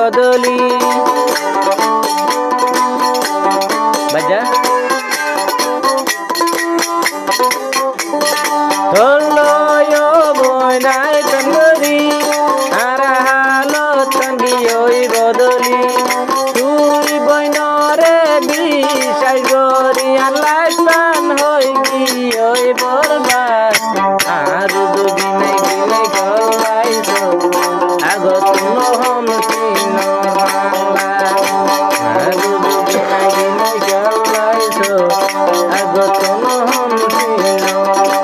বদলি বাজা হলো বইনাই তঙ্গরি আর হালো তঙ্গিয়ই বদলি তুই বইনরে বিষাই গরি আল্লাহ পান হই গিয়ই বরবাদ আর দুবি নাই গিলাই গলাইছো আগত নহম সিন বাংলা আর দুবি নাই গিলাই গলাইছো আগত নহম সিন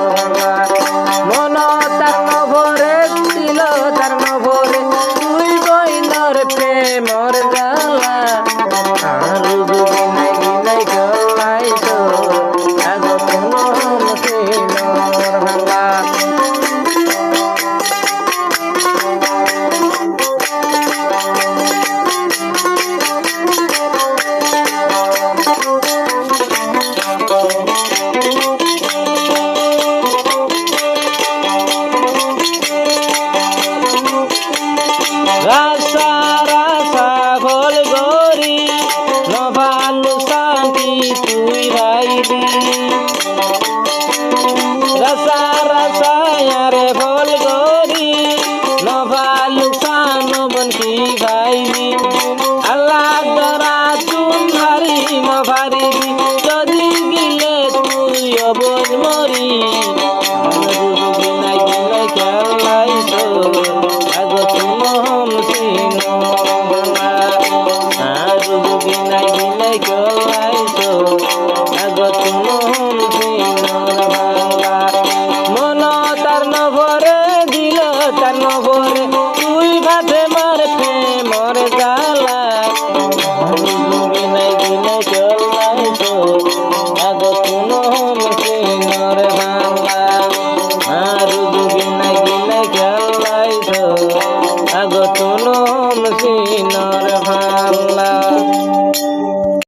বাংলা মন তার নভরে ছিল তার নভরে তুই বইনর প্রেমর জ্বালা আর দুবি নাই গিলাই গলাইছো আগত নহম সিন বাংলা রাসা রাসা ভোল গরি নভালু শান্তি তুই ভাইলি রাসা রাসা আরে ভোল গরি নভালু শানো বনকি ভাইলি আল্লাহ দরা তুমারি নভারিবি যদি গিলে তুই অবজ মরি নাই গিলে খেলাইছো আগত নহম সিন বাংলা আর দুবি নাই গিলে খেলাইছো আগত নহম সিন বাংলা মন তার নভরে দিল তার নভরে